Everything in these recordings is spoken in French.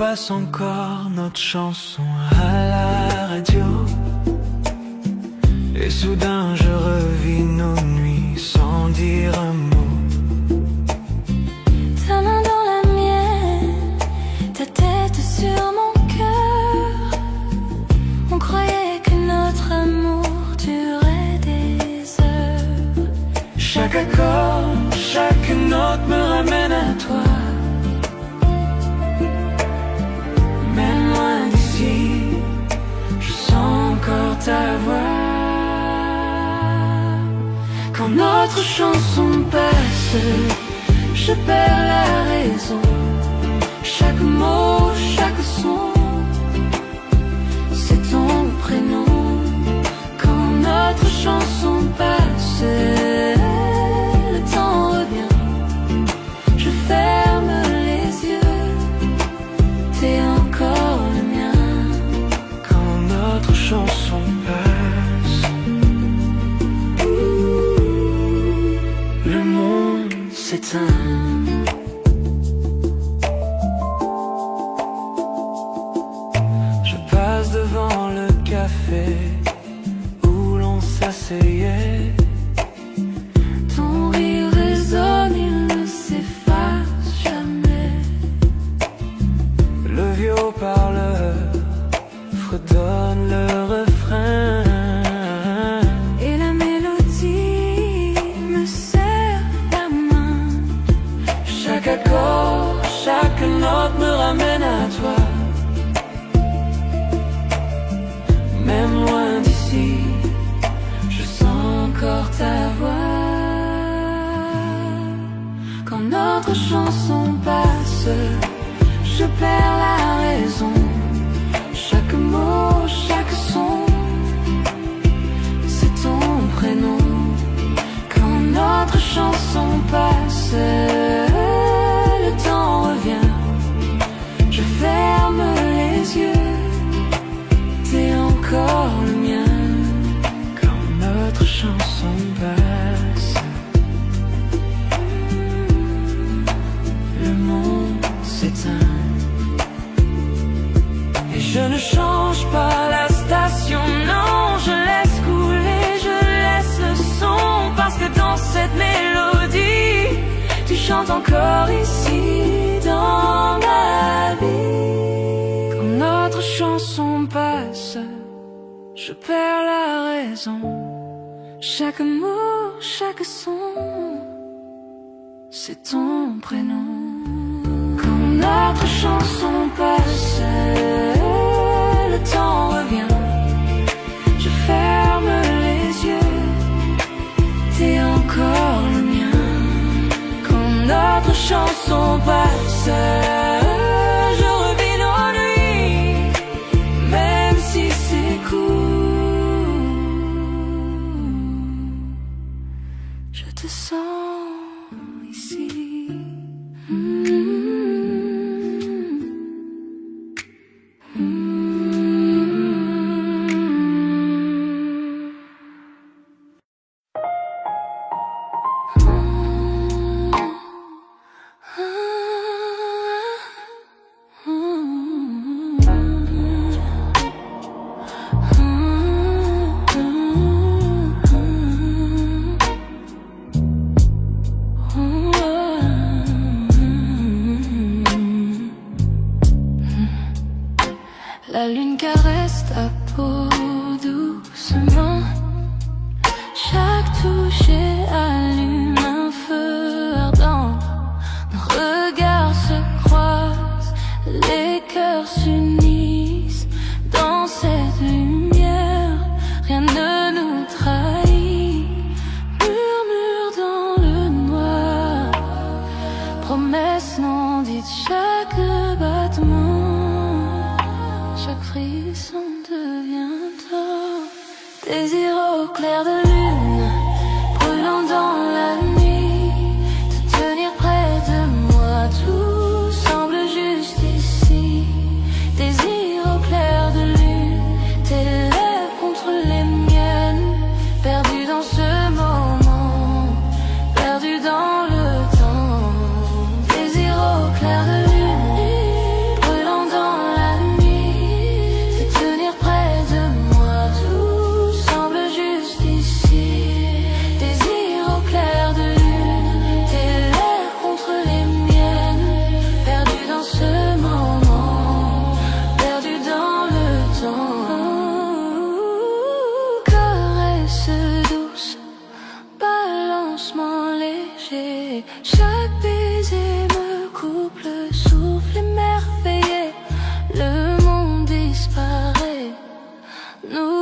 passe encore notre chanson à la radio. Et soudain je revis nos nuits sans dire un mot. Ta main dans la mienne, ta tête sur mon cœur. On croyait que notre amour durait des heures. Chaque accord, chaque note me ramène à toi. Même loin d'ici, je sens encore ta voix. Quand notre chanson passe, je perds la raison. Chaque mot, chaque son, c'est ton prénom. Quand notre chanson passe, le temps revient. Je ferme les yeux, t'es encore le mien. Quand notre chanson passe, le monde s'éteint. Je passe devant le café où l'on s'asseyait. Ton rire résonne, il ne s'efface jamais. Le vieux haut-parleur fredonne le refrain. Et la mélodie me serre la main. Chaque accord, chaque note me ramène à toi. Même loin d'ici, je sens encore ta voix. Quand notre chanson passe, je perds la raison. Chaque mot, chaque son, c'est ton prénom. Quand notre chanson passe, le temps revient. Je ferme les yeux, t'es encore le mien. Quand notre chanson passe, Le monde s'éteint. Et je ne change pas la station, non, je laisse couler, je laisse le son. Parce que dans cette mélodie, tu chantes encore ici dans ma vie. quand notre chanson passe, je perds la raison. Chaque mot, chaque son, c'est ton prénom. Quand notre chanson passe, le temps revient. Je ferme les yeux, t'es encore le mien. Quand notre chanson passe, je revis nos nuits, même si c'est court. Je te sens ici. La lune caresse ta peau doucement. Chaque toucher allume un feu ardent. Nos regards se croisent, les cœurs s'unissent. Dans cette lumière, rien ne nous trahit. Murmure dans le noir, promesse non dite, chaque battement, chaque frisson devient tort. Désir au clair de lune, brûlant dans la nuit. Te tenir près de moi, tout semble juste ici. Désir au clair de lune, tes lèvres contre les miennes. Perdu dans ce moment, perdu dans le temps. Désir au clair de lune, brûlant dans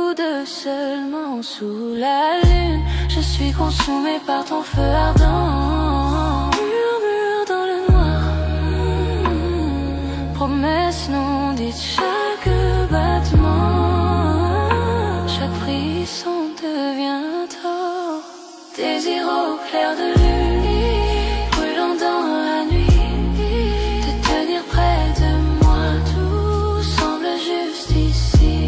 nous deux seulement sous la lune. Je suis consumée par ton feu ardent. Murmure dans le noir, promesse non dite, chaque battement, chaque frisson devient tort. Désir au clair de lune, brûlant dans la nuit, te tenir près de moi, tout semble juste ici.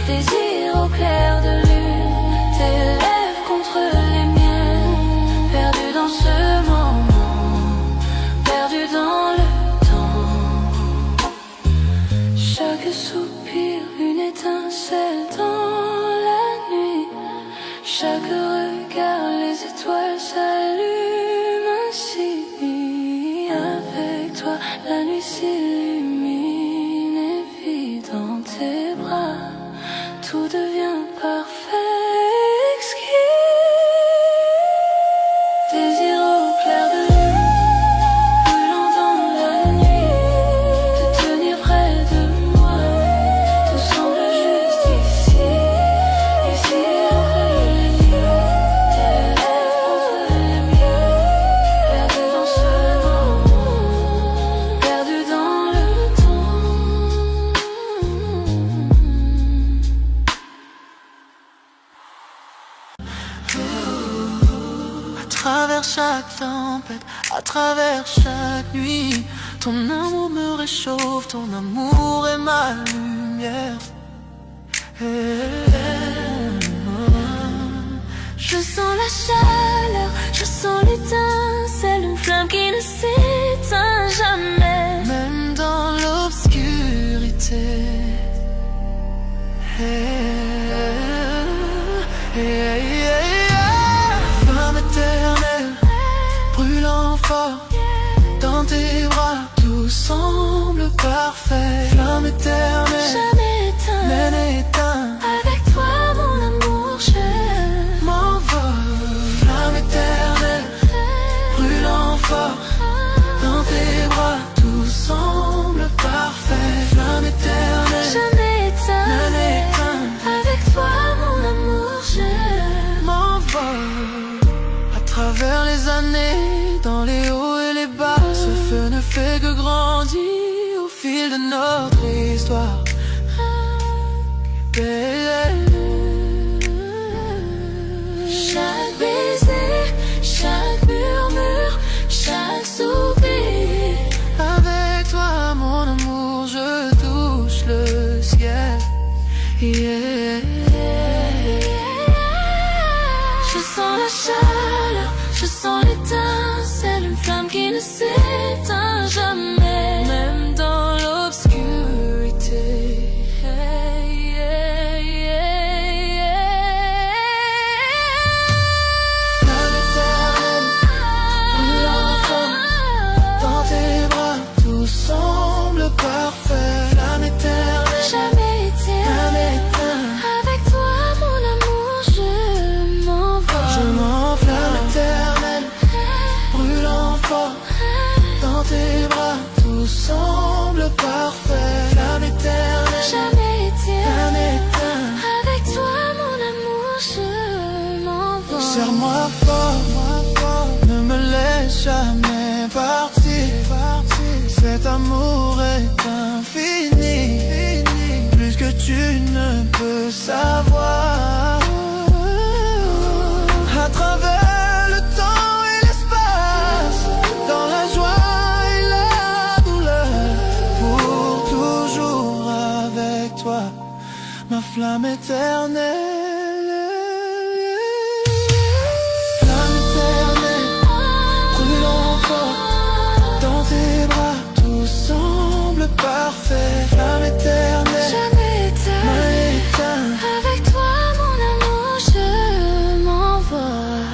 Désir au clair de lune, tes lèvres contre les miennes, perdu dans ce moment, perdu dans le temps. Chaque soupir, une étincelle dans la nuit, chaque regard, les étoiles s'allument ainsi. Avec toi, la nuit s'illumine et vit dans tes bras. Tout devient parfait, exquis. Désir au clair de lune, brûlant dans la nuit, te tenir près de moi, tout semble juste ici. Ici entre les lieux, tes lèvres entre les miennes, perdu dans ce moment, perdu dans le temps. À travers chaque tempête, à travers chaque nuit, ton amour me réchauffe, ton amour est ma lumière. Je sens la chaleur, je sens l'étincelle, une flamme qui ne s'éteint jamais. Même dans l'obscurité. Flamme éternelle, brûlant fort, dans tes bras, tout semble parfait. Flamme éternelle, Jamais éteint, même éteint, avec toi mon amour je m'envole. Flamme éternelle, brûlant fort, dans tes bras, tout semble parfait. Flamme éternelle, jamais éteint, même éteint, avec toi mon amour je m'envole. À travers les années, dans les hauts et les bas, ce feu ne fait que grandir au fil de notre histoire. Chaque baiser, chaque murmure, chaque soupir. Avec toi, mon amour, je touche le ciel. Je sens la chaleur, je sens l'étincelle, une flamme qui ne s'éteint jamais, même dans l'obscurité. Flamme éternelle, brûlant fort, dans tes bras, tout semble parfait. Flamme éternelle, Jamais même éteint, éteint, avec toi mon amour je m'envole. je m'enflamme. Flamme éternelle, brûlant fort, dans tes bras, tout semble parfait. Flamme éternelle, Jamais même éteint, éteint, avec toi mon amour je m'envole. serre-moi fort, ne me laisse jamais partir. Cet amour est infini, plus que tu ne peux savoir. À travers le temps et l'espace, dans la joie et la douleur, pour toujours avec toi, ma flamme éternelle. Flamme éternelle, brûlant fort, dans tes bras, tout semble parfait. Flamme éternelle, Jamais éteint, même éteint, avec toi mon amour je m'envole.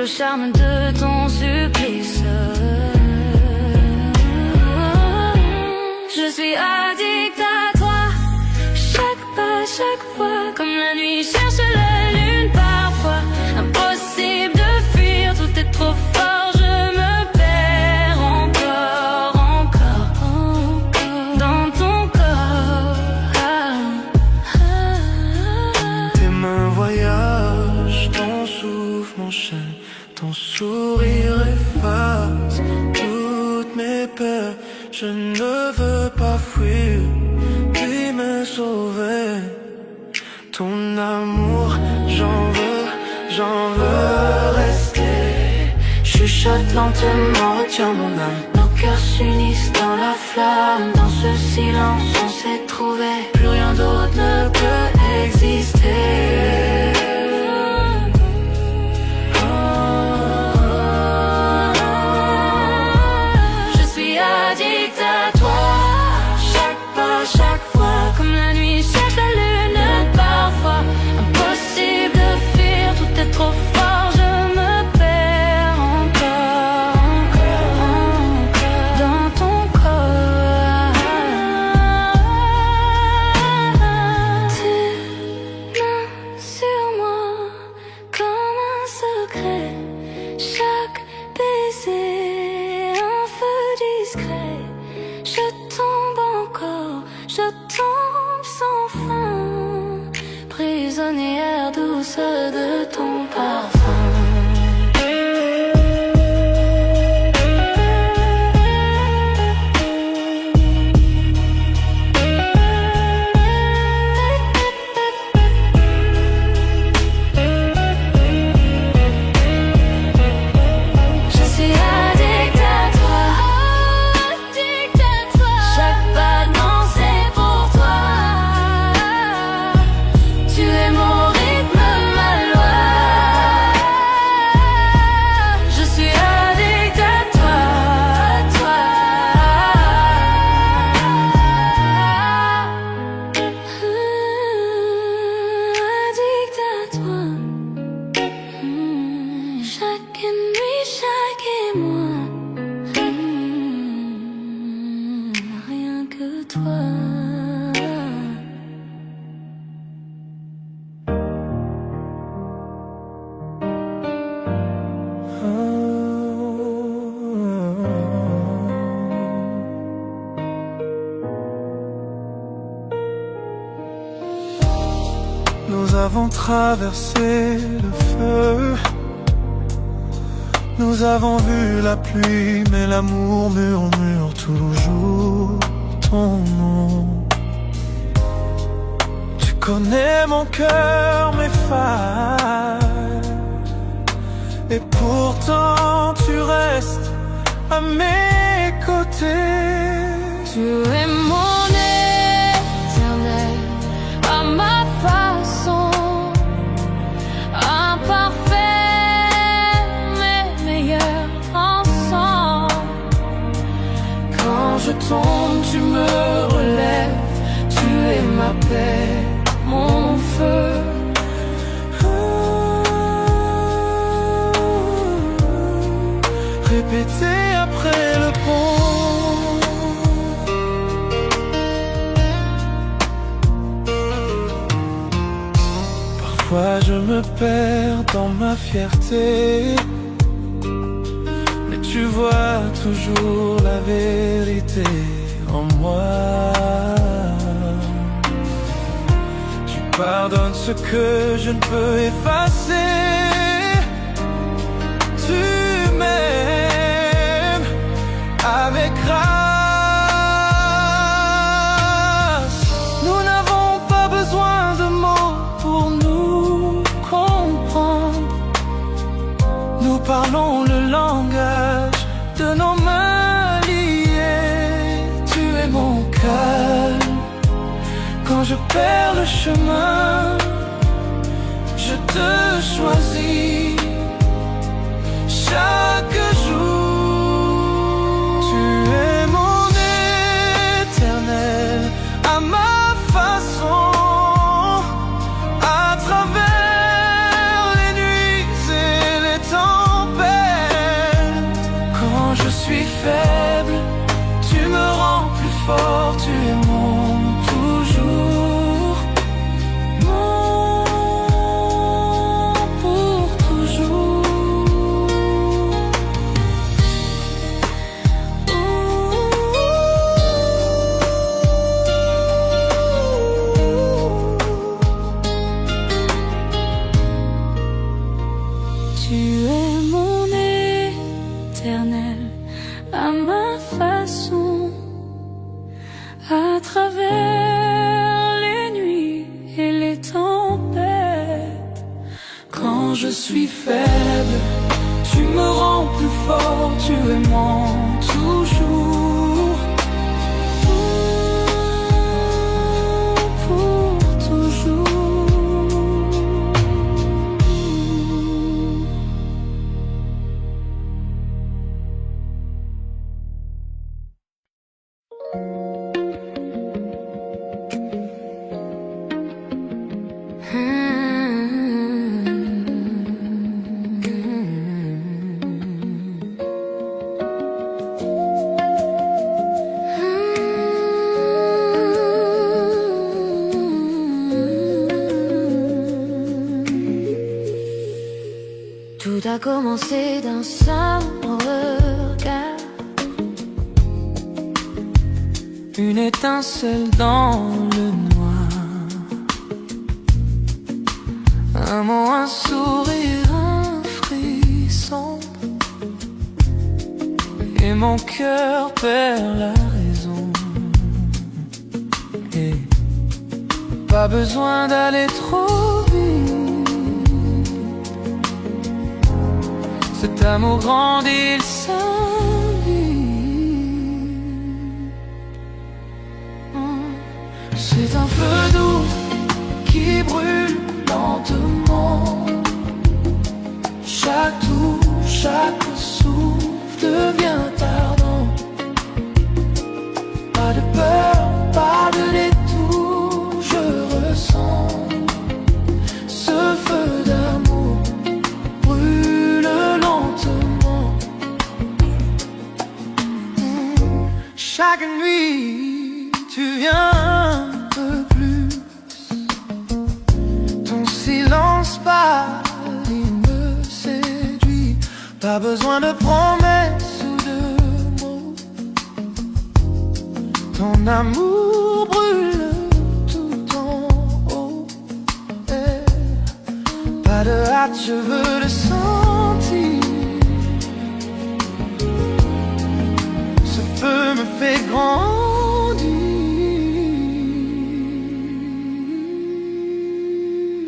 charme de ton supplice. Je suis addict à toi, chaque pas, chaque fois, comme la nuit cherche la lune parfois. Impossible de fuir, tout est trop fort, je me perds encore, encore, encore dans ton corps. Tes mains voyagent, ton souffle m'enchaîne, ton sourire efface toutes mes peurs. Je ne veux pas fuir, puis me sauver. Ton amour, j'en veux rester. Chuchote lentement, retiens mon âme. Nos cœurs s'unissent dans la flamme. Dans ce silence, on s'est trouvé. Plus rien d'autre ne peut exister. Prisonnière douce de ton parfum. Nous avons traversé le feu, nous avons vu la pluie, mais l'amour murmure toujours ton nom. Tu connais mon cœur, mes failles, et pourtant tu restes à mes côtés. Tu es mon éternel, à ma façon, imparfait mais meilleur ensemble. Quand je tombe, tu me relèves, tu es ma paix, mon feu. Répéter après le pont. Parfois je me perds dans ma fierté, mais tu vois toujours la vérité en moi. Tu pardonnes ce que je ne peux effacer. Tu m'aimes avec grâce. Nous n'avons pas besoin de mots pour nous comprendre. Nous parlons le langage de nos mains liées. Tu es mon calme quand je perds le chemin. Je te choisis chaque jour. Tu es mon éternel, à ma façon, à travers les nuits et les temps es mon toujours, mon pour toujours. Tu es mon éternel à ma façon, à travers les nuits et les tempêtes. Quand je suis faible, tu me rends plus fort, tu es mon toujours. Pour toujours. Tout a commencé d'un simple regard, Une étincelle dans le noir, un mot, un sourire, un frisson, et mon cœur perd la raison. Et pas besoin d'aller trop vite, cet amour grandit, il s'invite. C'est un feu doux qui brûle lentement. Chaque touche, chaque souffle devient ardent. Pas de peur, pas de détour, je ressens ce feu d'amour brûle lentement. Chaque nuit, tu viens un peu plus. Ton silence pâle, il me séduit. Pas besoin de promesses ou de mots. Ton amour brûle tout en haut. Pas de hâte, je veux le sentir. Ce feu me fait grandir.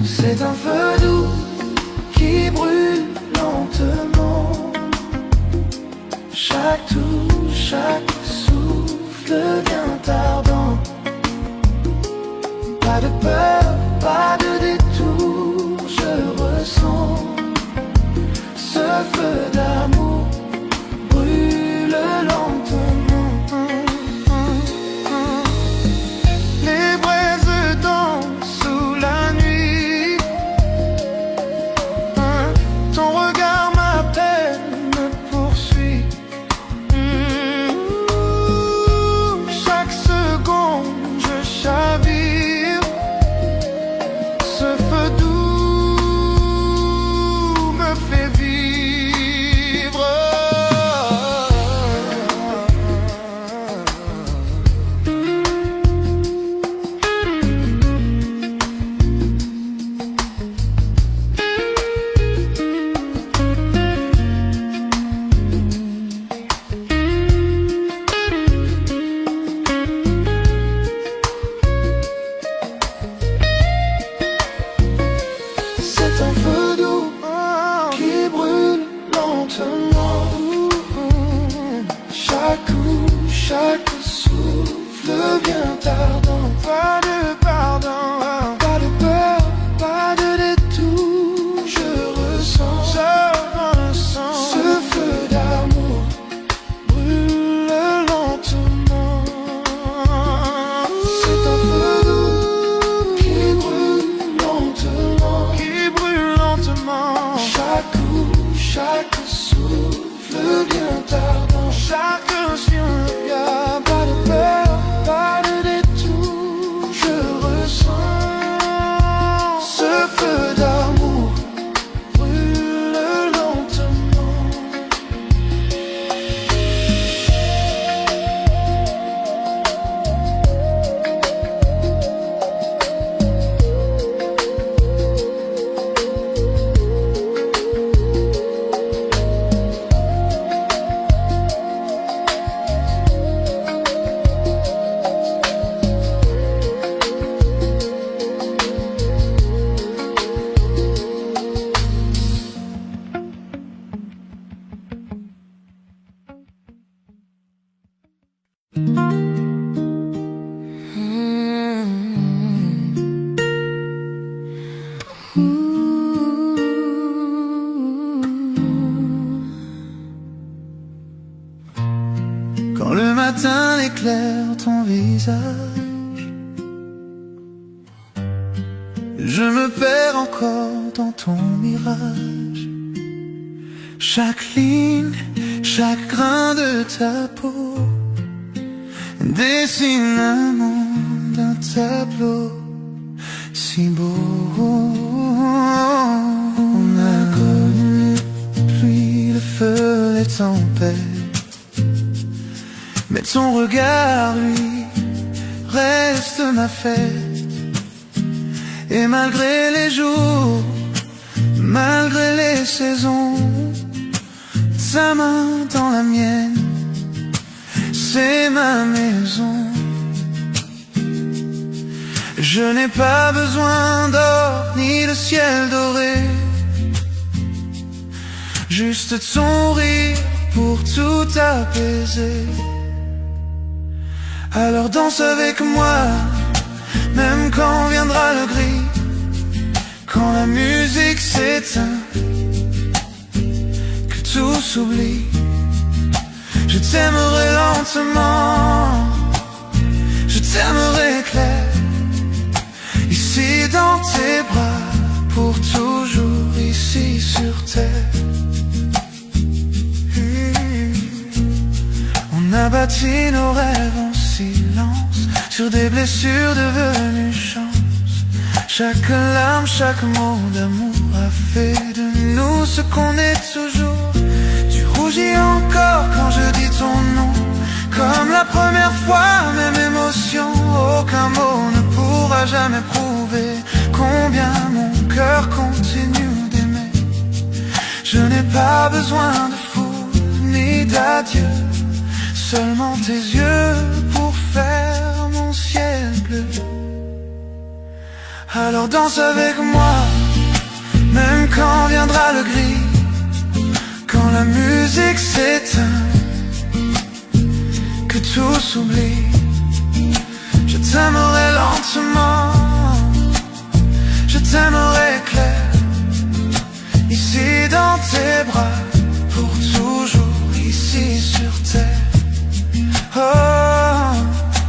C'est un feu doux qui brûle lentement. Chaque touche, chaque souffle devient ardent. Pas de peur, pas de détour, je ressens ce feu d'amour brûle lentement. Les braises dansent sous la nuit. Ton regard m'appelle, me poursuit. Chaque seconde visage. Je me perds encore dans ton mirage. Chaque ligne, chaque grain de ta peau dessine un monde, un tableau si beau. On a connu les pluies, le feu, les tempêtes, mais ton regard, lui, reste ma fête. Et malgré les jours, malgré les saisons, sa main dans la mienne, c'est ma maison. Je n'ai pas besoin d'or ni de ciel doré, juste ton rire pour tout apaiser. Alors danse avec moi, même quand viendra le gris, quand la musique s'éteint, que tout s'oublie. Je t'aimerai lentement, je t'aimerai clair, ici dans tes bras, pour toujours ici sur terre. On a bâti nos rêves en silence, sur des blessures devenues chance. Chaque larme, chaque mot d'amour a fait de nous ce qu'on est toujours. Tu rougis encore quand je dis ton nom, comme la première fois, même émotion. Aucun mot ne pourra jamais prouver combien mon cœur continue d'aimer. Je n'ai pas besoin de foule ni d'adieu, seulement tes yeux pour faire mon ciel bleu. Alors danse avec moi, même quand viendra le gris, quand la musique s'éteint, que tout s'oublie. Je t'aimerai lentement, je t'aimerai clair, ici dans tes bras, pour toujours ici sur terre. Oh,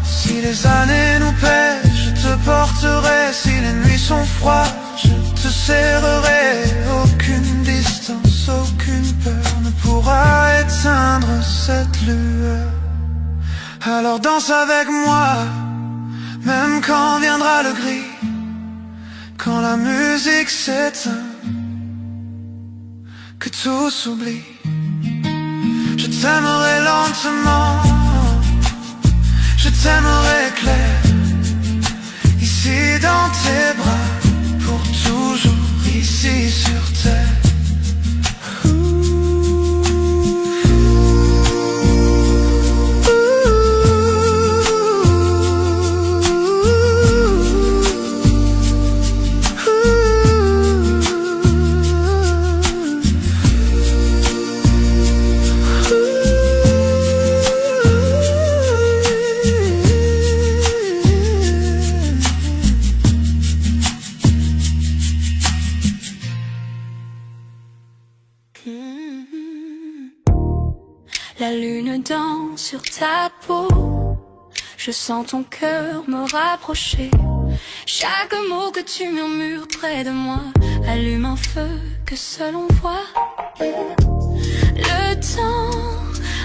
si les années nous pèsent, je te porterai. Si les nuits sont froides, je te serrerai. Aucune distance, aucune peur ne pourra éteindre cette lueur. Alors danse avec moi, même quand viendra le gris, quand la musique s'éteint, que tout s'oublie. Je t'aimerai lentement, je t'aimerai clair, ici dans tes bras, pour toujours ici sur terre. La lune danse sur ta peau, je sens ton cœur me rapprocher. Chaque mot que tu murmures près de moi allume un feu que seul on voit. Le temps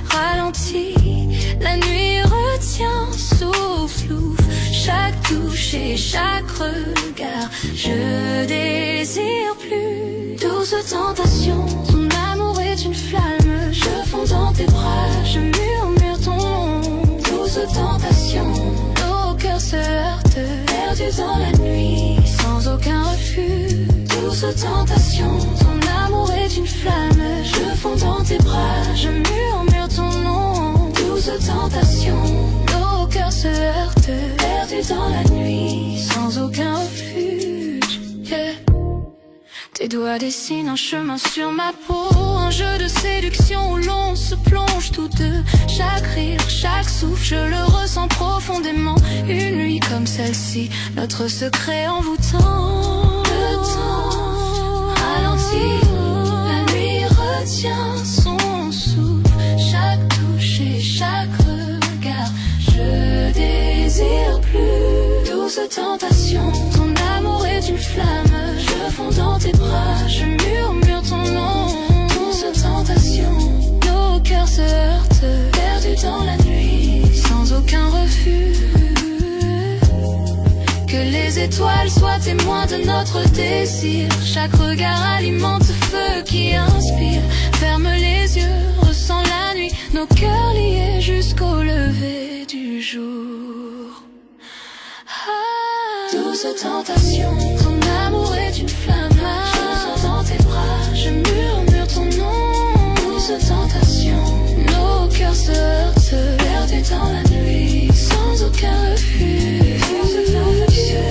ralentit, la nuit retient, souffle, chaque touche et chaque regard. Je désire plus douce tentation, ton amour est une flamme. Je fonds dans tes bras, je murmure ton nom. Douce tentation, nos cœurs se heurtent, perdus dans la nuit, sans aucun refus. Douce tentation, ton amour est une flamme. Je fonds dans tes bras, je murmure ton nom. Douce tentation, nos cœurs se heurtent, perdus dans la nuit, sans aucun refuge. Yeah. Tes doigts dessinent un chemin sur ma peau, un jeu de séduction où l'on se plonge tous deux. Chaque rire, chaque souffle, je le ressens profondément. Une nuit comme celle-ci, notre secret envoûtant. Le temps ralentit, la nuit retient son souffle. Chaque touche et chaque regard, je désire désire plus. Douce tentation, ton amour est une flamme. Je fonds dans tes bras, je murmure ton nom. Douce tentation, nos cœurs se heurtent, perdus dans la nuit, sans aucun refus. Que les étoiles soient témoins de notre désir. Chaque regard alimente ce feu qui inspire. Ferme les yeux, ressens la nuit, nos cœurs liés jusqu'au lever du jour. Douce tentation, ton amour est une flamme. Je sens dans tes bras, je murmure ton nom. Douce tentation, nos cœurs se heurtent, perdus dans la nuit, sans aucun refus. Douce tentation.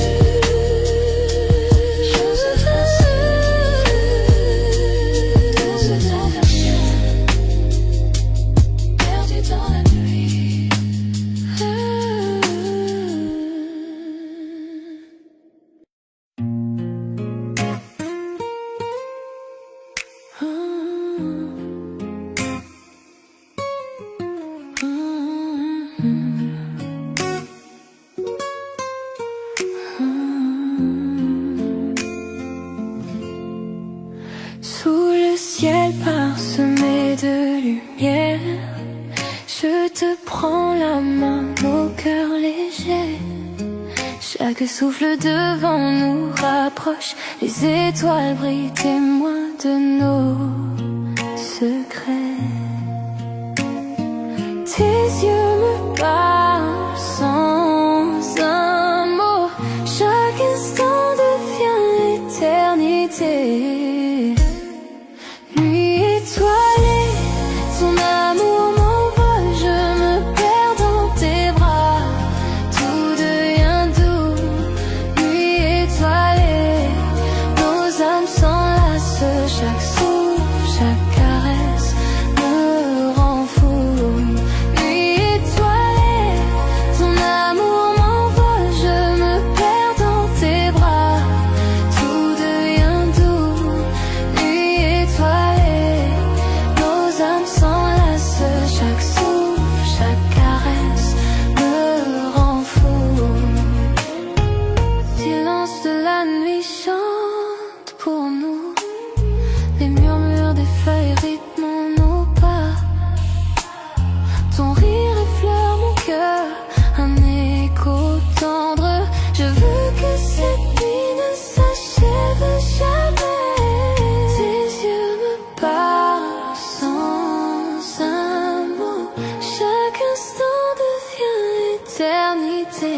Sous le ciel parsemé de lumière, je te prends la main, nos cœurs légers. Chaque souffle devant nous rapproche, les étoiles brillent, témoins de nos secrets. Tes yeux me parlent sans un mot, chaque instant devient éternité. Nuit étoilée, ton amour m'envole, je me perds dans tes bras, tout devient doux. Nuit étoilée, nos âmes s'enlacent, chaque souffle, chaque caresse me rend fou. Nuit étoilée, ton amour m'envole, je me perds dans tes bras, tout devient doux. Nuit étoilée, nos âmes s'enlacent, chaque souffle, chaque caresse me rend fou. Silence de la nuit chante pour nous, les murmures des feuilles rythment nos pas. Ton rire effleure mon cœur, un écho tendre. Je veux que cette nuit ne s'achève jamais. Tes yeux me parlent sans un mot, chaque instant devient éternité.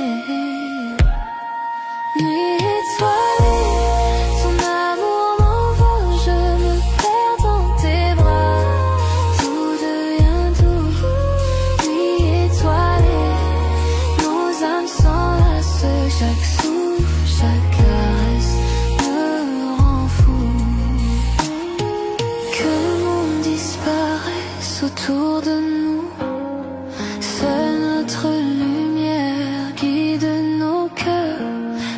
Nuit étoilée, ton amour m'envole, je me perds dans tes bras, tout devient doux. Nuit étoilée, nos âmes s'enlacent, chaque souffle, chaque caresse me rend fou. Que le monde disparaisse autour de nous, seule notre lumière guide nos cœurs.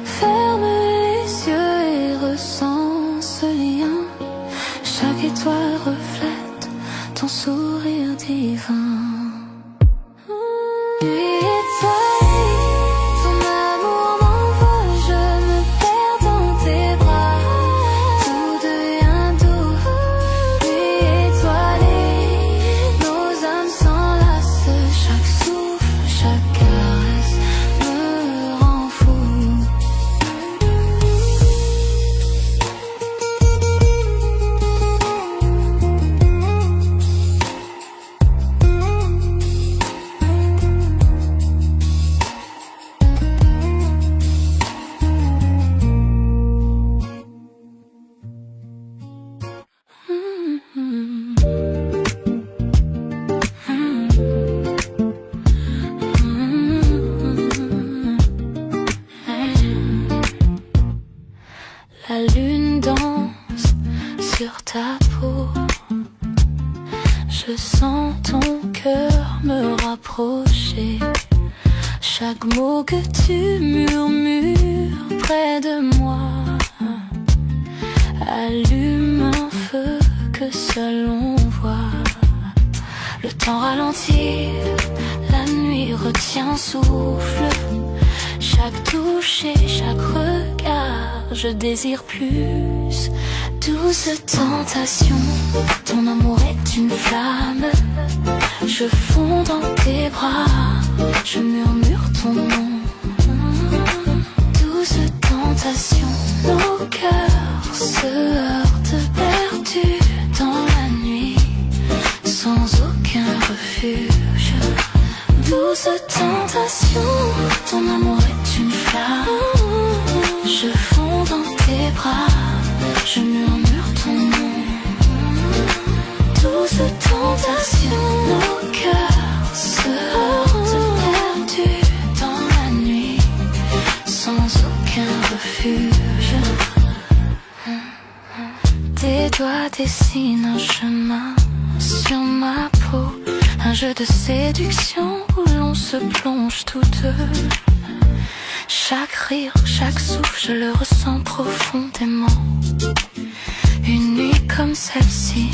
Ferme les yeux et ressens ce lien. Chaque étoile reflète ton sourire divin. Nuit étoilée, ton amour m'envole, je me perds dans tes bras, tout devient doux. Nuit étoilée, nos âmes s'enlacent, chaque souffle, chaque caresse me rend fou. La lune danse sur ta peau, je sens ton cœur me rapprocher. Chaque mot que tu murmures près de moi allume un feu que seul on voit. Le temps ralentit, la nuit retient souffle. Chaque touche et chaque regard, je désire plus. Douce tentation, ton amour est une flamme. Je fonds dans tes bras, je murmure ton nom. Douce tentation, nos cœurs se heurtent perdus dans la nuit, sans aucun refuge. Douce tentation, ton amour est une flamme. Je fonds dans tes bras, je murmure ton nom. Douce tentation, nos cœurs se heurtent perdus dans la nuit, sans aucun refuge. Tes doigts dessinent un chemin sur ma peau, un jeu de séduction où l'on se plonge tous deux. Chaque rire, chaque souffle, je le ressens profondément. Une nuit comme celle-ci,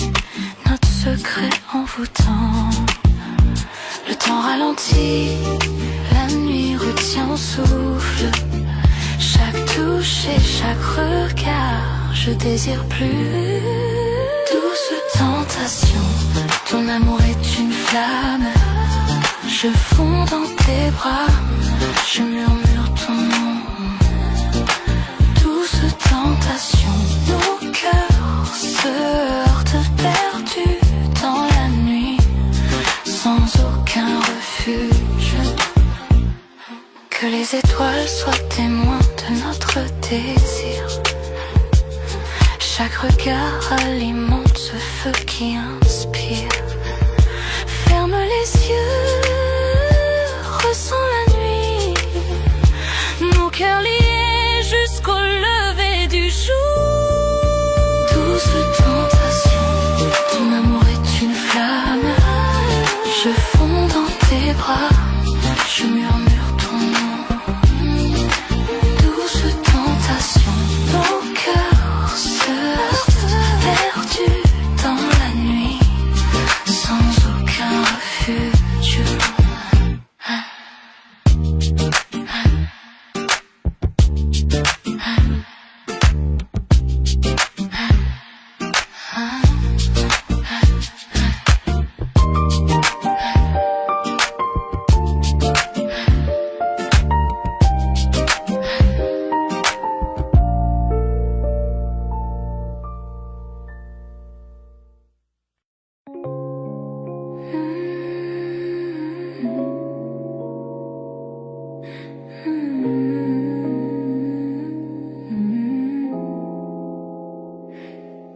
notre secret envoûtant. Le temps ralentit, la nuit retient au souffle. Chaque touche et chaque regard, je désire plus. Douce tentation, ton amour est une flamme. Je fonds dans tes bras, je murmure ton nom. Douce tentation, nos cœurs se heurtent perdus dans la nuit, sans aucun refuge. Que les étoiles soient témoins de notre désir. Chaque regard alimente ce feu qui inspire. Ferme les yeux, ressens la nuit, nos cœurs liés jusqu'au lever du jour. Douce tentation, ton amour est une flamme. Je fonds dans tes bras, je murmure ton nom. Douce tentation, nos cœurs se heurtent perdus dans la nuit, sans aucun refuge.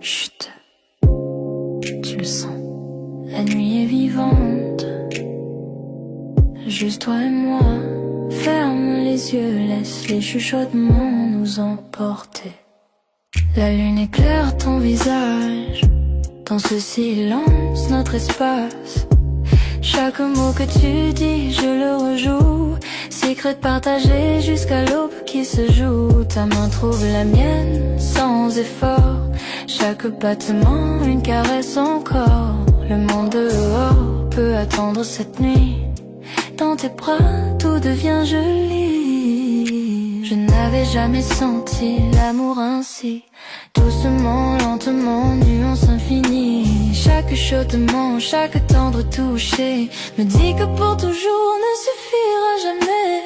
Chut, tu le sens, la nuit est vivante. Juste toi et moi, ferme les yeux, laisse les chuchotements nous emporter. La lune éclaire ton visage, dans ce silence, notre espace. Chaque mot que tu dis, je le rejoue. Secret partagé jusqu'à l'aube qui se joue. Ta main trouve la mienne sans effort. Chaque battement, une caresse encore. Le monde dehors peut attendre cette nuit. Dans tes bras, tout devient joli. Je n'avais jamais senti l'amour ainsi. Doucement, lentement, nuance infinie. Chaque chuchotement, chaque tendre toucher me dit que pour toujours ne suffira jamais.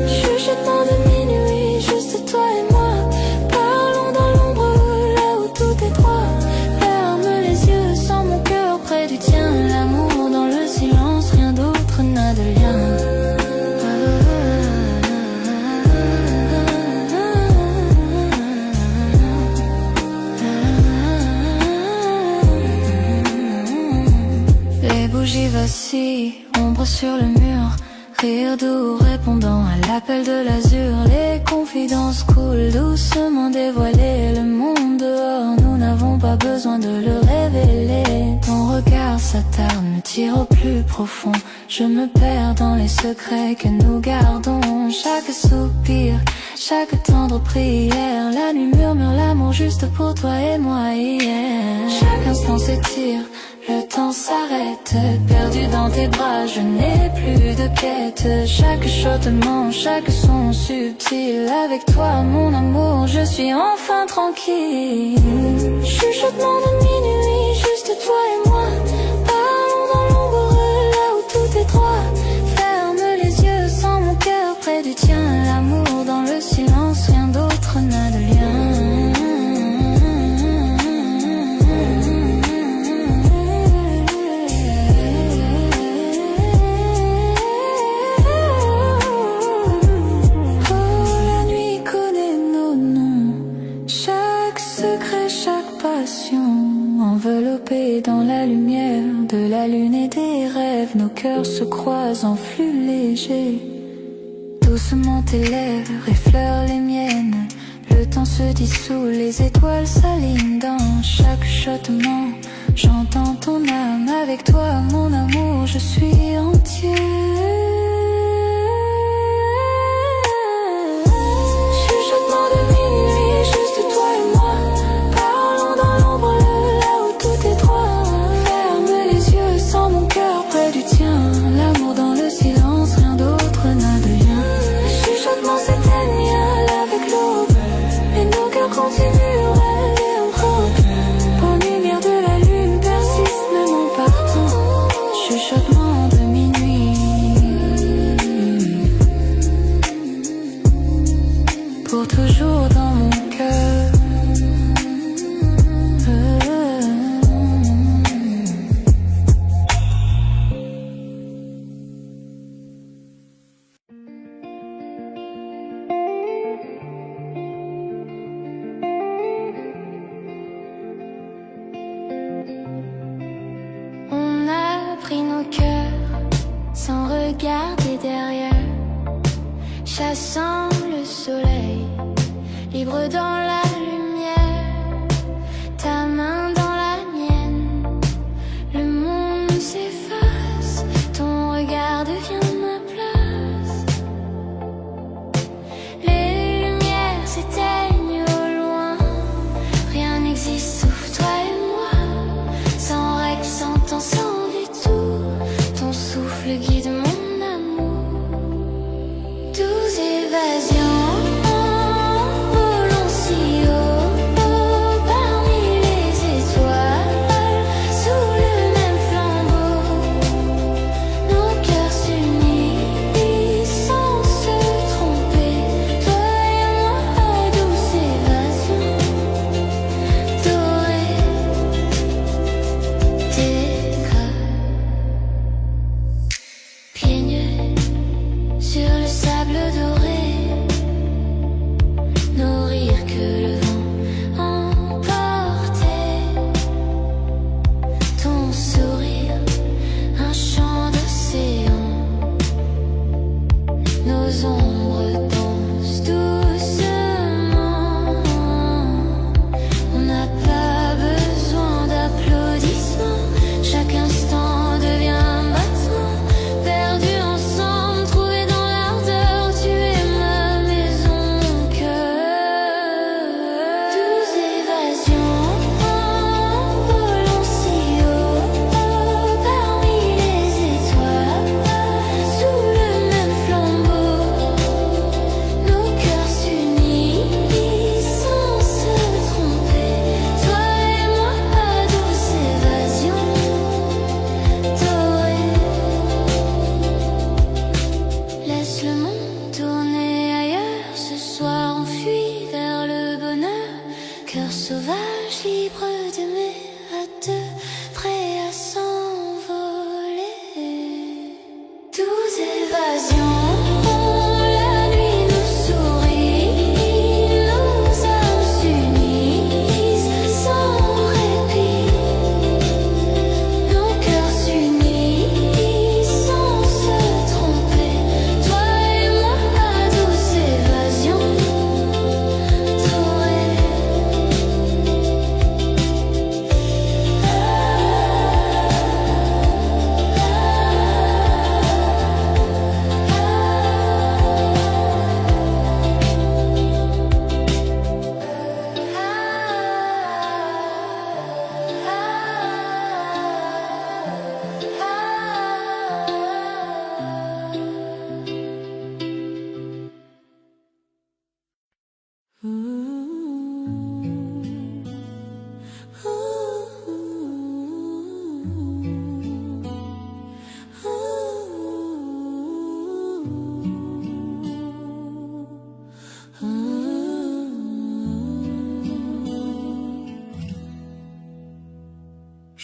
Chuchotement de minuit, juste toi et moi. Parlons dans l'ombre, là où tout est droit. Ferme les yeux, sens mon cœur près du tien. L'amour dans le silence, rien d'autre n'a de lien. Les bougies vacillent, ombre sur le mur. Rire doux répondant à l'appel de l'azur. Les confidences coulent doucement dévoilées. Le monde dehors, nous n'avons pas besoin de le révéler. Ton regard s'attarde, me tire au plus profond. Je me perds dans les secrets que nous gardons. Chaque soupir, chaque tendre prière. La nuit murmure l'amour juste pour toi et moi hier. Chaque instant s'étire, Le temps s'arrête, perdu dans tes bras, je n'ai plus de quête. Chaque chuchotement, chaque son subtil. Avec toi, mon amour, je suis enfin tranquille. Chuchotement de minuit, juste toi et moi. Parlons dans l'ombre, là où tout est droit. Ferme les yeux, sans mon cœur près du tien. L'amour dans le silence, rien d'autre n'a de lien. Enveloppés dans la lumière de la lune et des rêves, nos cœurs se croisent en flux léger. Doucement tes lèvres effleurent les miennes. Le temps se dissout, les étoiles s'alignent dans chaque chuchotement. J'entends ton âme, avec toi mon amour, je suis entier. Chuchotement de minuit, juste toi et moi. Parlons dans l'ombre, là où tout est droit. Ferme les yeux, sans mon cœur près du tien. L'amour dans le silence, rien d'autre n'a de lien. Les chuchotements s'éteignent avec l'aube, et nos cœurs continuent rêver en aux lumières de la lune persistent même en partant. Chuchotement de minuit, pour toujours dans mon cœur. On a pris nos cœurs sans regarder derrière, chassant le soleil, libre dans la lumière. Ta main dans la mienne, le monde s'efface, ton regard devient ma place. Les lumières s'éteignent au loin, rien n'existe sauf toi et moi. Sans règles, sans temps, sans détour, ton souffle guide mon amour. 12 évasions.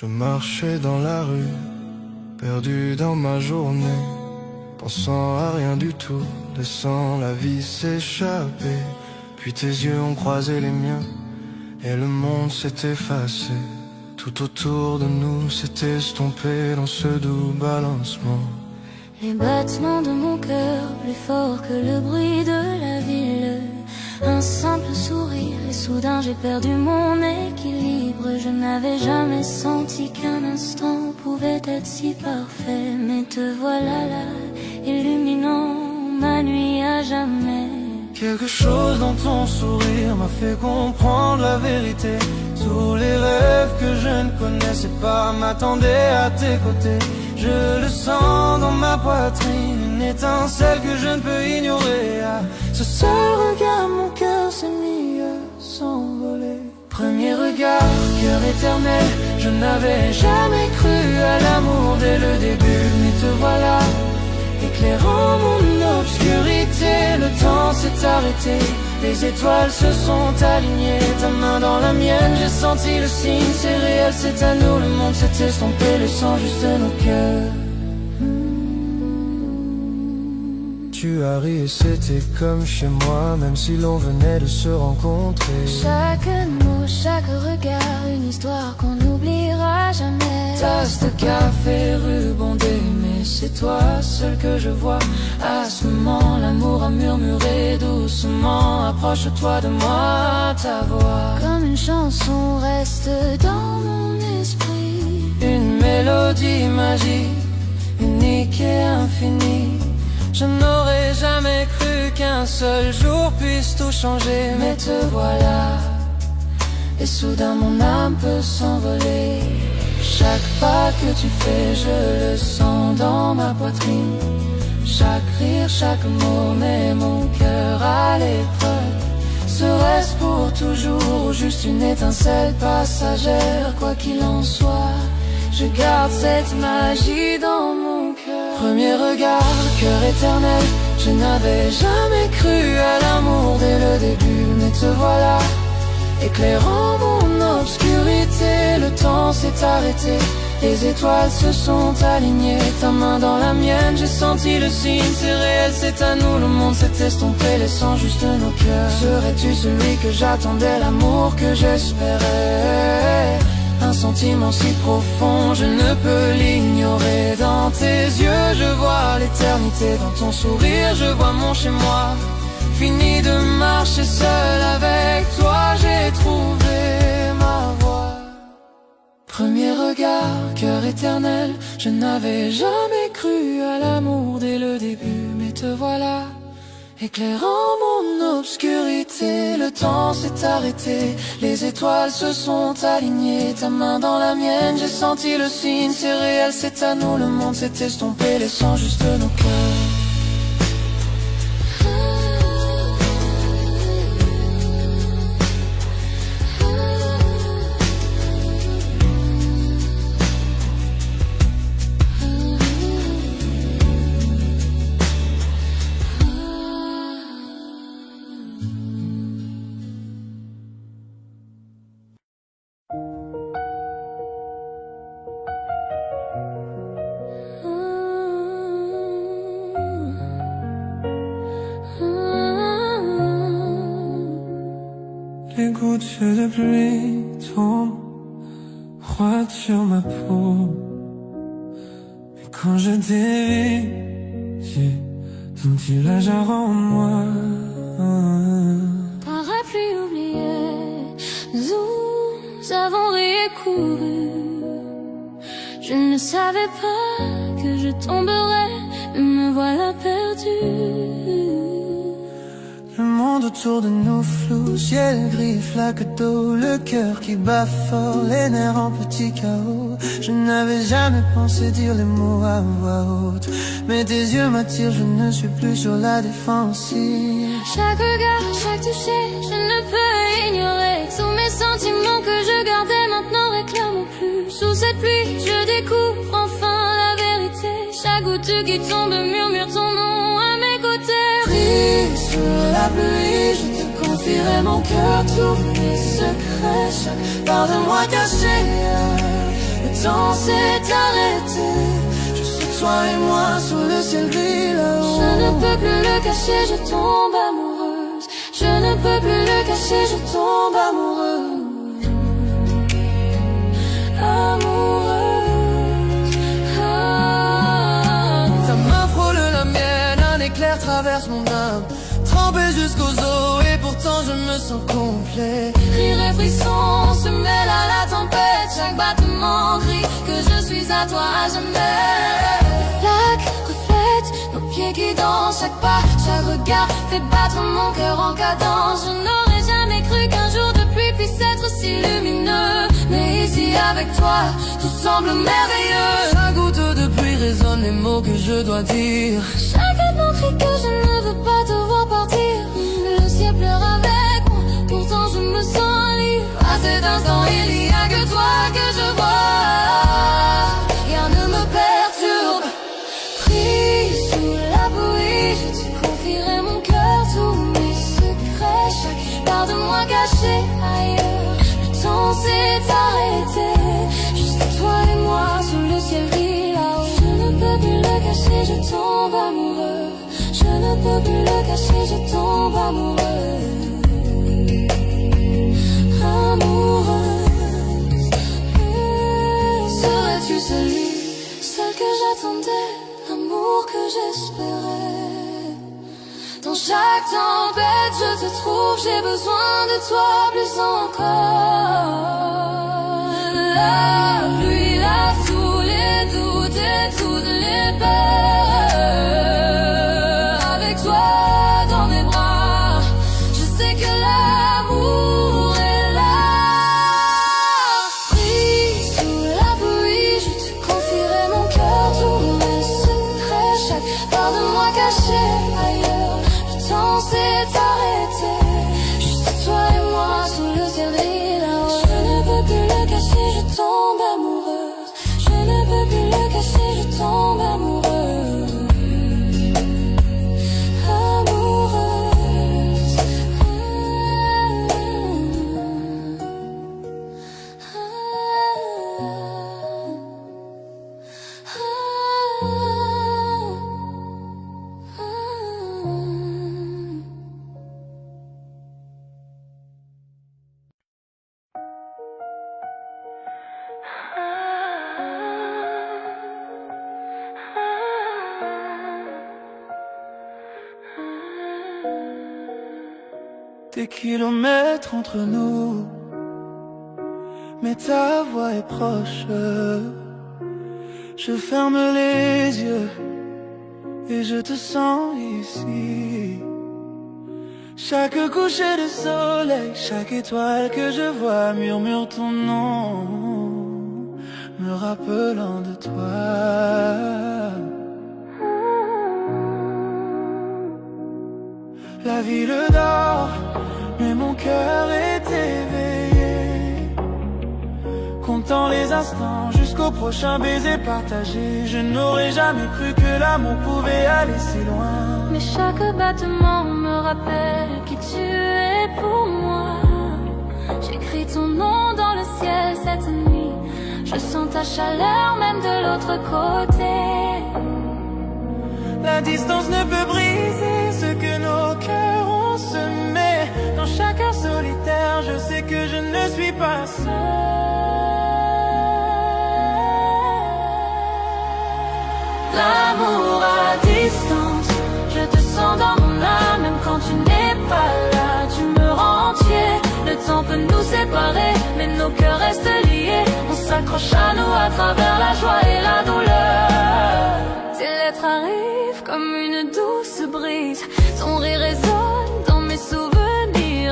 Je marchais dans la rue, perdu dans ma journée, pensant à rien du tout, laissant la vie s'échapper. Puis tes yeux ont croisé les miens, et le monde s'est effacé. Tout autour de nous s'est estompé dans ce doux balancement. Les battements de mon cœur plus forts que le bruit de la ville. Un simple sourire et soudain j'ai perdu mon équilibre. Je n'avais jamais senti qu'un instant pouvait être si parfait. Mais te voilà là, illuminant ma nuit à jamais. Quelque chose dans ton sourire m'a fait comprendre la vérité. Tous les rêves que je ne connaissais pas m'attendaient à tes côtés. Je le sens dans ma poitrine, une étincelle que je ne peux ignorer. À ce seul regard, mon cœur s'est mis à s'envoler. Premier regard, cœur éternel, je n'avais jamais cru à l'amour dès le début. Mais te voilà, éclairant mon obscurité. Le temps s'est arrêté, les étoiles se sont alignées. Ta main dans la mienne, j'ai senti le signe. C'est réel, c'est à nous, le monde s'est estompé, laissant juste nos cœurs. Tu as ri et c'était comme chez moi, même si l'on venait de se rencontrer. Chaque mot, chaque regard, une histoire qu'on n'oubliera jamais. Tasse de café, ruban mais c'est toi seul que je vois. À ce moment, l'amour a murmuré doucement. Approche-toi de moi, ta voix comme une chanson reste dans mon esprit. Une mélodie magique, unique et infinie. Je n'aurais jamais cru qu'un seul jour puisse tout changer. Mais te voilà, et soudain mon âme peut s'envoler. Chaque pas que tu fais, je le sens dans ma poitrine. Chaque rire, chaque mot met mon cœur à l'épreuve. Serait-ce pour toujours ou juste une étincelle passagère? Quoi qu'il en soit, je garde cette magie dans mon cœur. Premier regard, cœur éternel, je n'avais jamais cru à l'amour dès le début. Mais te voilà, éclairant mon obscurité. Le temps s'est arrêté, les étoiles se sont alignées. Ta main dans la mienne, j'ai senti le signe. C'est réel, c'est à nous, le monde s'est estompé, laissant juste nos cœurs. Serais-tu celui que j'attendais, l'amour que j'espérais? Un sentiment si profond, je ne peux l'ignorer. Dans tes yeux, je vois l'éternité. Dans ton sourire, je vois mon chez-moi. Fini de marcher seul, avec toi j'ai trouvé ma voie. Premier regard, cœur éternel, je n'avais jamais cru à l'amour dès le début. Mais te voilà, éclairant mon obscurité. Le temps s'est arrêté, les étoiles se sont alignées. Ta main dans la mienne, j'ai senti le signe. C'est réel, c'est à nous, le monde s'est estompé, laissant juste nos cœurs. Les gouttes de pluie tombent froides sur ma peau. Mais quand je dévie, j'ai senti la jarre en moi. Parapluie oublié, nous avons ri et couru. Je ne savais pas que je tomberais, mais me voilà perdue. Le monde autour de nous flou, ciel gris, flaque d'eau, le cœur qui bat fort, les nerfs en petit chaos. Je n'avais jamais pensé dire les mots à voix haute, mais tes yeux m'attirent, je ne suis plus sur la défensive. Chaque regard, chaque toucher, je ne peux ignorer. Tous mes sentiments que je gardais maintenant réclament plus. Sous cette pluie, je découvre enfin la vérité. Chaque goutte qui tombe murmure ton nom à mes côtés. Pris sous la pluie, je te confierai mon cœur, tous mes secrets, chaque part de moi cachée. Le temps s'est arrêté. Juste toi et moi sur le ciel gris là-haut. Je ne peux plus le cacher, je tombe amoureuse. Je ne peux plus le cacher, je tombe amoureuse. Amoureuse. Ta main frôle la mienne, un éclair traverse mon âme, trempé jusqu'aux os et pourtant je me sens complet. Rire et frisson se mêlent à la tempête. Chaque battement crie que je suis à toi à jamais. Les flaques reflètent nos pieds qui dansent. Chaque pas, chaque regard fait battre mon cœur en cadence. Je n'aurais jamais cru qu'un jour de pluie puisse être si lumineux. Mais ici avec toi, tout semble merveilleux. Chaque goutte de pluie résonne les mots que je dois dire. Chaque battement crie que je ne veux pas te voir partir. Le ciel pleure avec moi, pourtant je me sens libre. À cet instant il n'y a que toi que je vois. Rien ne me perturbe. Pris sous la bouillie, je te confierai mon cœur, tous mes secrets. Chaque part de moi cachée ailleurs. Le temps s'est arrêté. Juste toi et moi sous le ciel gris là-haut. Je ne peux plus le cacher, je tombe amoureux. Je ne peux plus le cacher, je tombe amoureuse. Amoureuse. Serais-tu celle que j'attendais, l'amour que j'espérais? Dans chaque tempête je te trouve, j'ai besoin de toi plus encore. La pluie lave tous les doutes et toutes les peurs. Avec toi dans mes bras, je sais que l'amour est là. Pris sous la pluie, je te confierai mon cœur, tous mes secrets. Chaque part de moi cachée ailleurs. Le temps s'est arrêté. Juste toi et moi sous le ciel gris là-haut. Je ne peux plus le cacher, je tombe amoureuse. Je ne peux plus le cacher, je tombe amoureuse. Des kilomètres entre nous, mais ta voix est proche. Je ferme les yeux et je te sens ici. Chaque coucher de soleil, chaque étoile que je vois murmure ton nom, me rappelant de toi. La ville dort, mais mon cœur est éveillé, comptant les instants jusqu'au prochain baiser partagé. Je n'aurais jamais cru que l'amour pouvait aller si loin. Mais chaque battement me rappelle qui tu es pour moi. J'écris ton nom dans le ciel cette nuit. Je sens ta chaleur même de l'autre côté. La distance ne peut briser ce que nos cœurs ont semé. Dans chaque heure solitaire, je sais que je ne suis pas seul. L'amour à distance, je te sens dans mon âme. Même quand tu n'es pas là, tu me rends entier. Le temps peut nous séparer, mais nos cœurs restent liés. On s'accroche à nous à travers la joie et la douleur. Tes lettres arrivent comme une douce brise. Ton rire résonne dans mes souvenirs.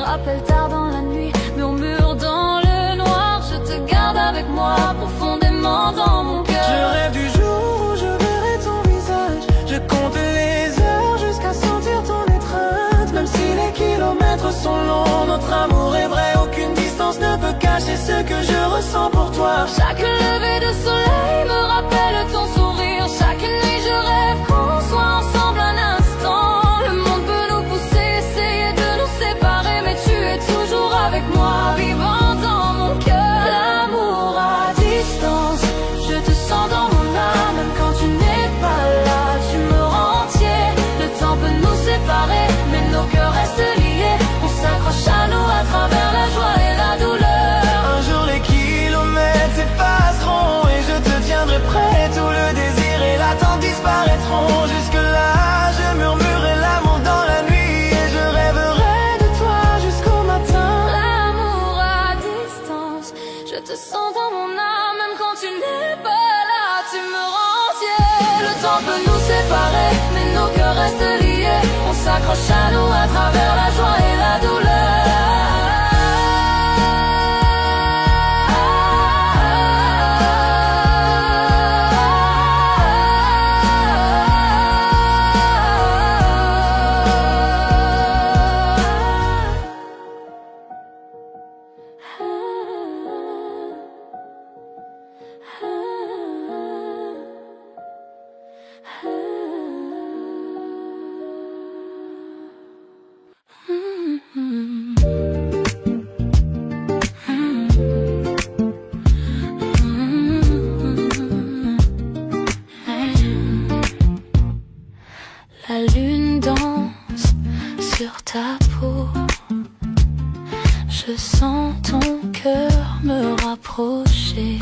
Appel tard dans la nuit, murmure dans le noir. Je te garde avec moi profondément dans mon cœur. Je rêve du jour où je verrai ton visage. Je compte les heures jusqu'à sentir ton étreinte. Même si les kilomètres sont longs, notre amour est vrai. Aucune distance ne peut cacher ce que je ressens pour toi. Chaque lever de soleil me rappelle ton sourire. Chaque nuit je rêve qu'on soit ensemble un instant. Le monde peut nous pousser, essayer de nous séparer, mais tu es toujours avec moi, vivant dans mon cœur. L'amour à distance, ta peau. Je sens ton cœur me rapprocher.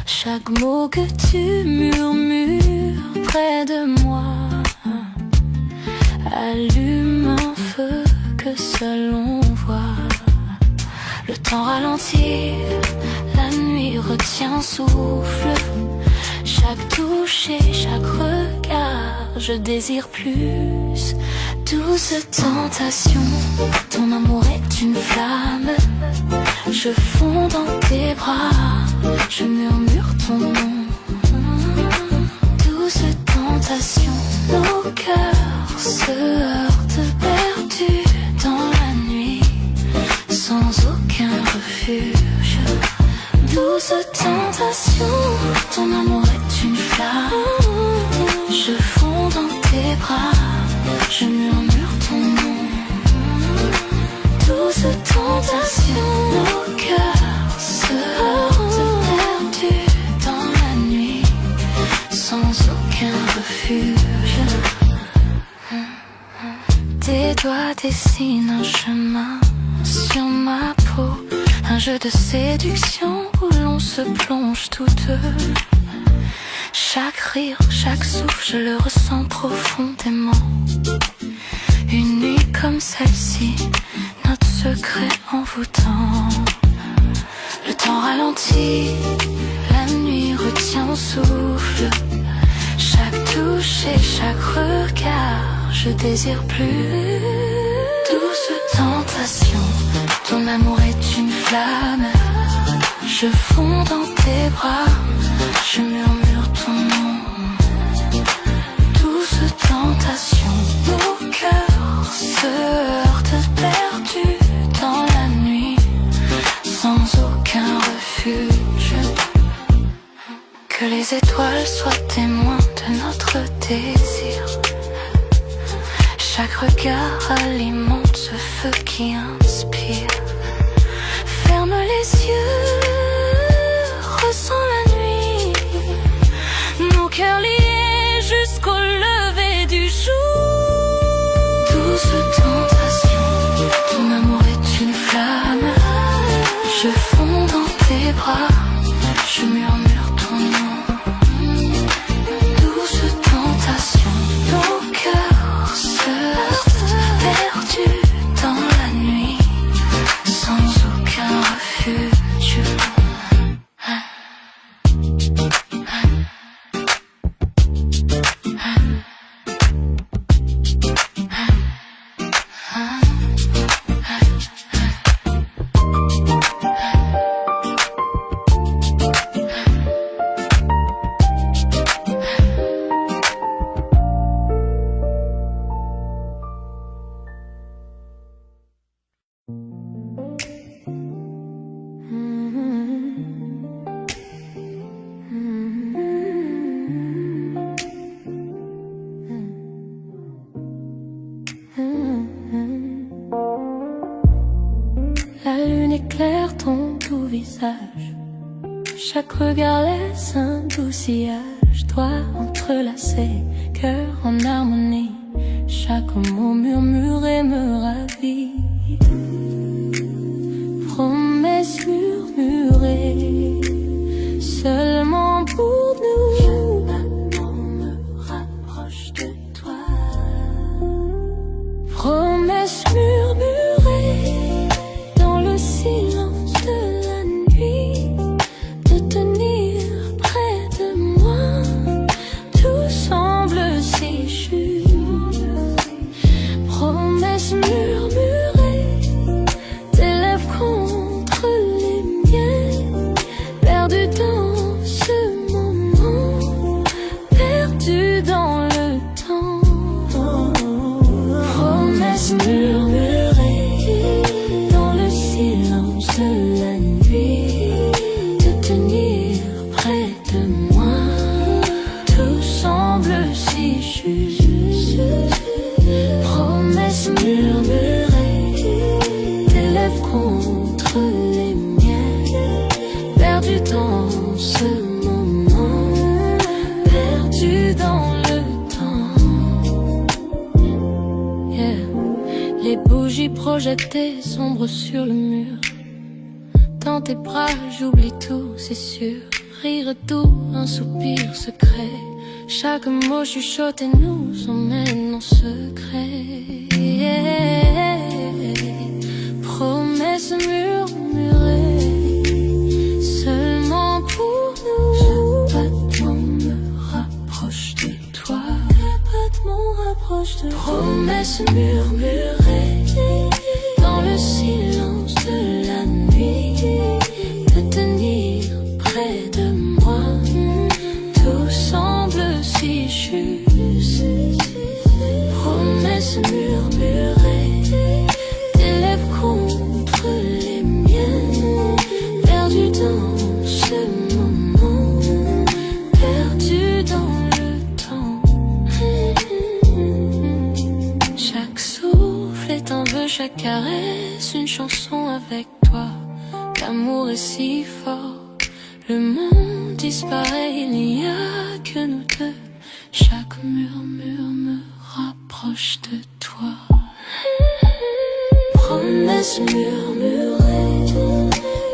Chaque mot que tu murmures près de moi allume un feu que seul on voit. Le temps ralentit, la nuit retient souffle. Chaque touche et chaque regard, je désire plus. Douce tentation, ton amour est une flamme. Je fonds dans tes bras, je murmure ton nom. Douce tentation, nos cœurs se heurtent perdus dans la nuit, sans aucun refuge. Douce tentation, ton amour est une flamme. Je fonds dans tes bras, je murmure ton nom. Douce tentation, nos cœurs se heurtent perdus dans la nuit, sans aucun refuge. Tes doigts dessinent un chemin sur ma peau, un jeu de séduction où l'on se plonge tous deux. Chaque rire, chaque souffle, je le ressens profondément. Une nuit comme celle-ci, notre secret envoûtant. Le temps ralentit, la nuit retient au souffle. Chaque touche et chaque regard, je désire plus. Douce tentation, ton amour est une flamme. Je fonds dans tes bras, je murmure ton nom. Douce tentation, nos cœurs se heurtent perdus dans la nuit, sans aucun refuge. Que les étoiles soient témoins de notre désir. Chaque regard alimente ce feu qui inspire. Ferme les yeux, ressens la nuit, nos cœurs liés jusqu'au lever du jour. Douce tentation, ton amour est une flamme. Je fonds dans tes bras, je murmure ton nom. Douce tentation, nos cœurs se heurtent perdus dans la nuit, sans aucun refuge. La lune éclaire ton doux visage. Chaque regard laisse un doux sillage. Doigts entrelacés, cœur en harmonie. Chaque mot murmuré me ravit. Promesses murmurées seulement pour nous. Chaque battement me rapproche de toi. Promesses murmurées dans le silence de la nuit, de tenir près de moi. Tout semble si juste. Promesses murmurées, tes lèvres contre les miennes, perdu dans ce moment, perdu dans le temps. Promesses murmurées. des bougies projetées sombres sur le mur. Dans tes bras j'oublie tout, c'est sûr. Rire doux, un soupir secret. Chaque mot chuchoté nous emmène en secret. Promesses murmurées seulement pour nous. Chaque battement me rapproche de toi. Chaque battement rapproche de toi. Promesses murmurées dans le silence de la nuit, de tenir près de moi. Tout semble si juste. Promesses murmurées, tes lèvres contre les miennes, perdu dans ce moment, perdu dans le temps. Chaque souffle est un vœu, chaque caresse une chanson avec toi. L'amour est si fort, le monde disparaît, il n'y a que nous deux. Chaque murmure me rapproche de toi. Promesses murmurées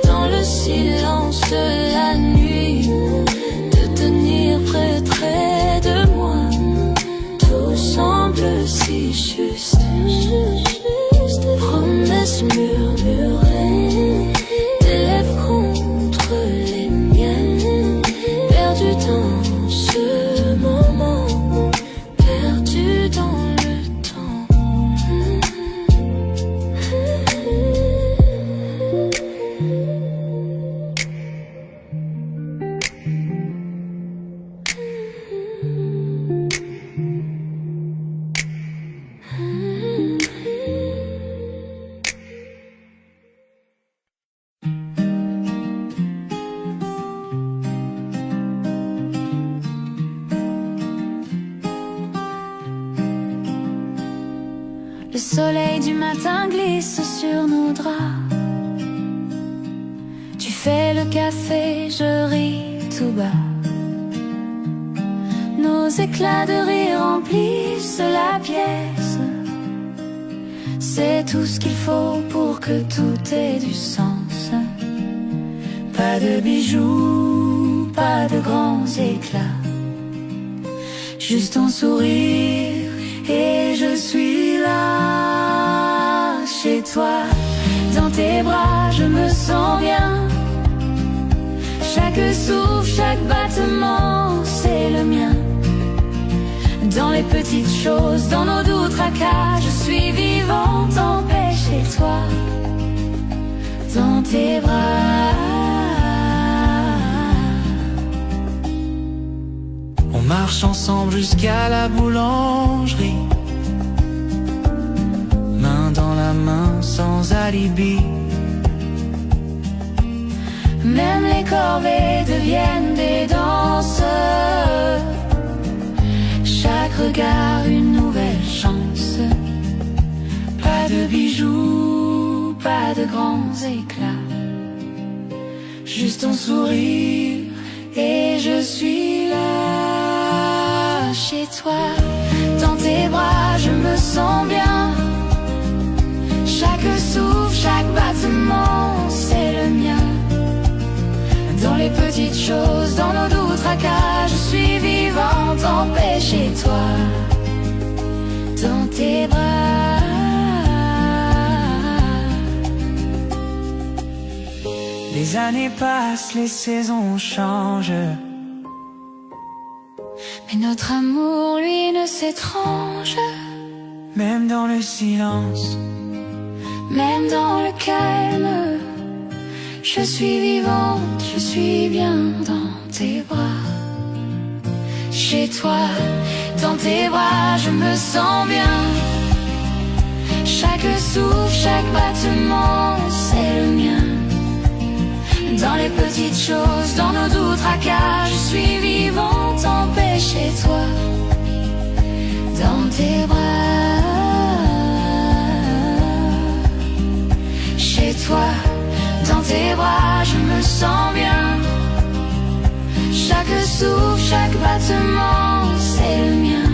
dans le silence de la nuit, de tenir près de moi. Tout semble si juste. Promesses murmurées, tes lèvres contre les miennes, perdu dans ce moment, perdu dans le temps. Le soleil du matin glisse sur nos draps. Tu fais le café, je ris tout bas. Nos éclats de rire remplissent la pièce. C'est tout ce qu'il faut pour que tout ait du sens. Pas de bijoux, pas de grands éclats, juste ton sourire et je suis là. Chez toi, dans tes bras, je me sens bien. Chaque souffle, chaque battement, c'est le mien. Dans les petites choses, dans nos doux tracas, je suis vivante en paix chez toi. Dans tes bras. On marche ensemble jusqu'à la boulangerie, main dans la main sans alibi. Même les corvées deviennent des danses. Chaque regard une nouvelle chance. Pas de bijoux, pas de grands éclats, juste ton sourire et je suis là. Chez toi, dans tes bras, je me sens bien. Chaque souffle, chaque battement, c'est le mien. Dans les petites choses, dans nos doux tracas, je suis vivante en paix chez toi. Dans tes bras. Les années passent, les saisons changent, mais notre amour, lui, ne s'étrange. même dans le silence, même dans le calme. Je suis vivante, je suis bien dans tes bras. Chez toi, dans tes bras, je me sens bien. Chaque souffle, chaque battement, c'est le mien. Dans les petites choses, dans nos doux tracas, je suis vivante en paix chez toi. Dans tes bras. Chez toi, dans tes bras, je me sens bien. Chaque souffle, chaque battement, c'est le mien.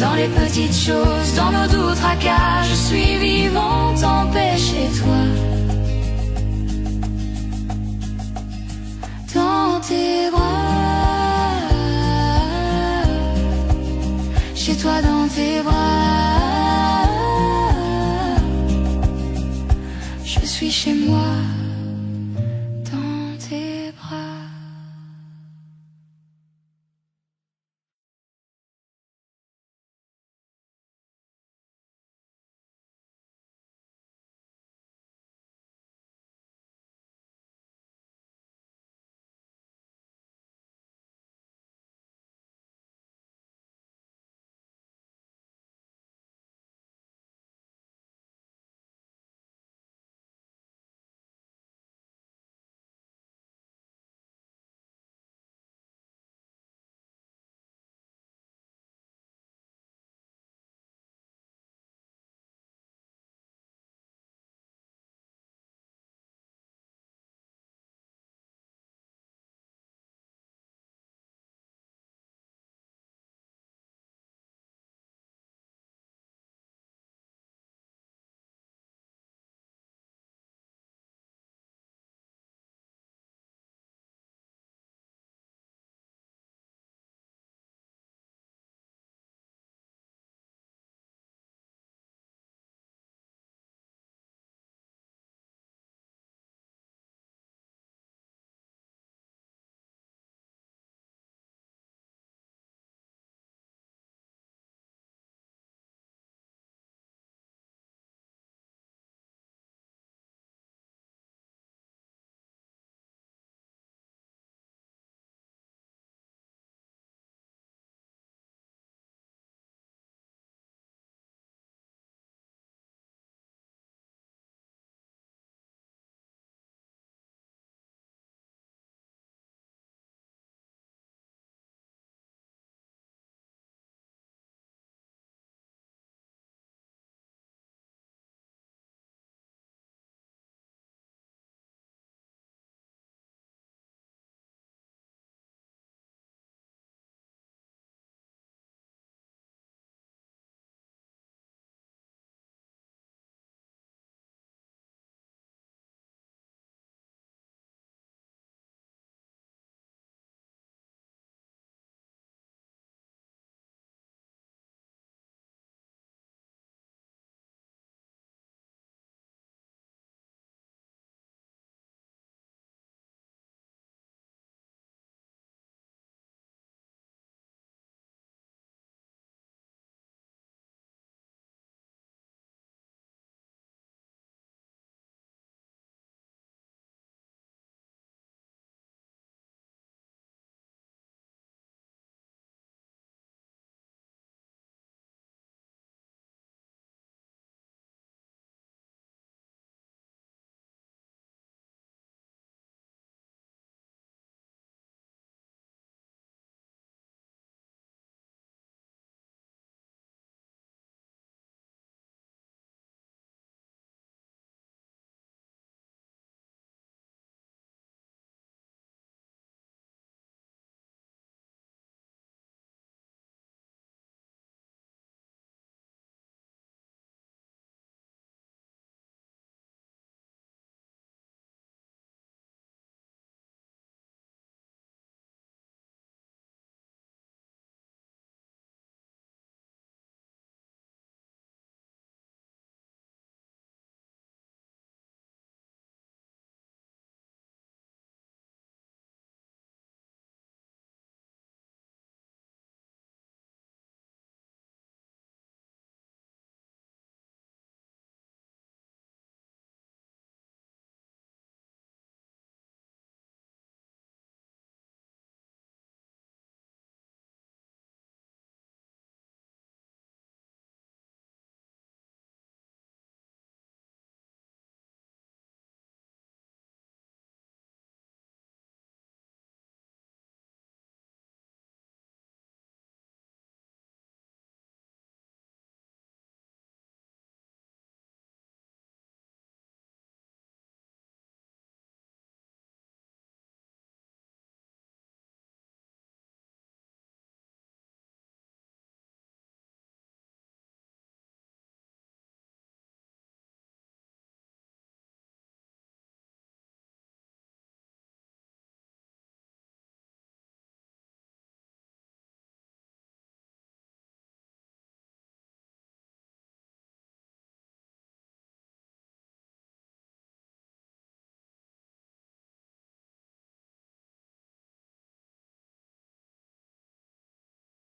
dans les petites choses, dans nos doux tracas. Je suis vivante en paix chez toi. Dans tes bras, chez toi dans tes bras, je suis chez moi.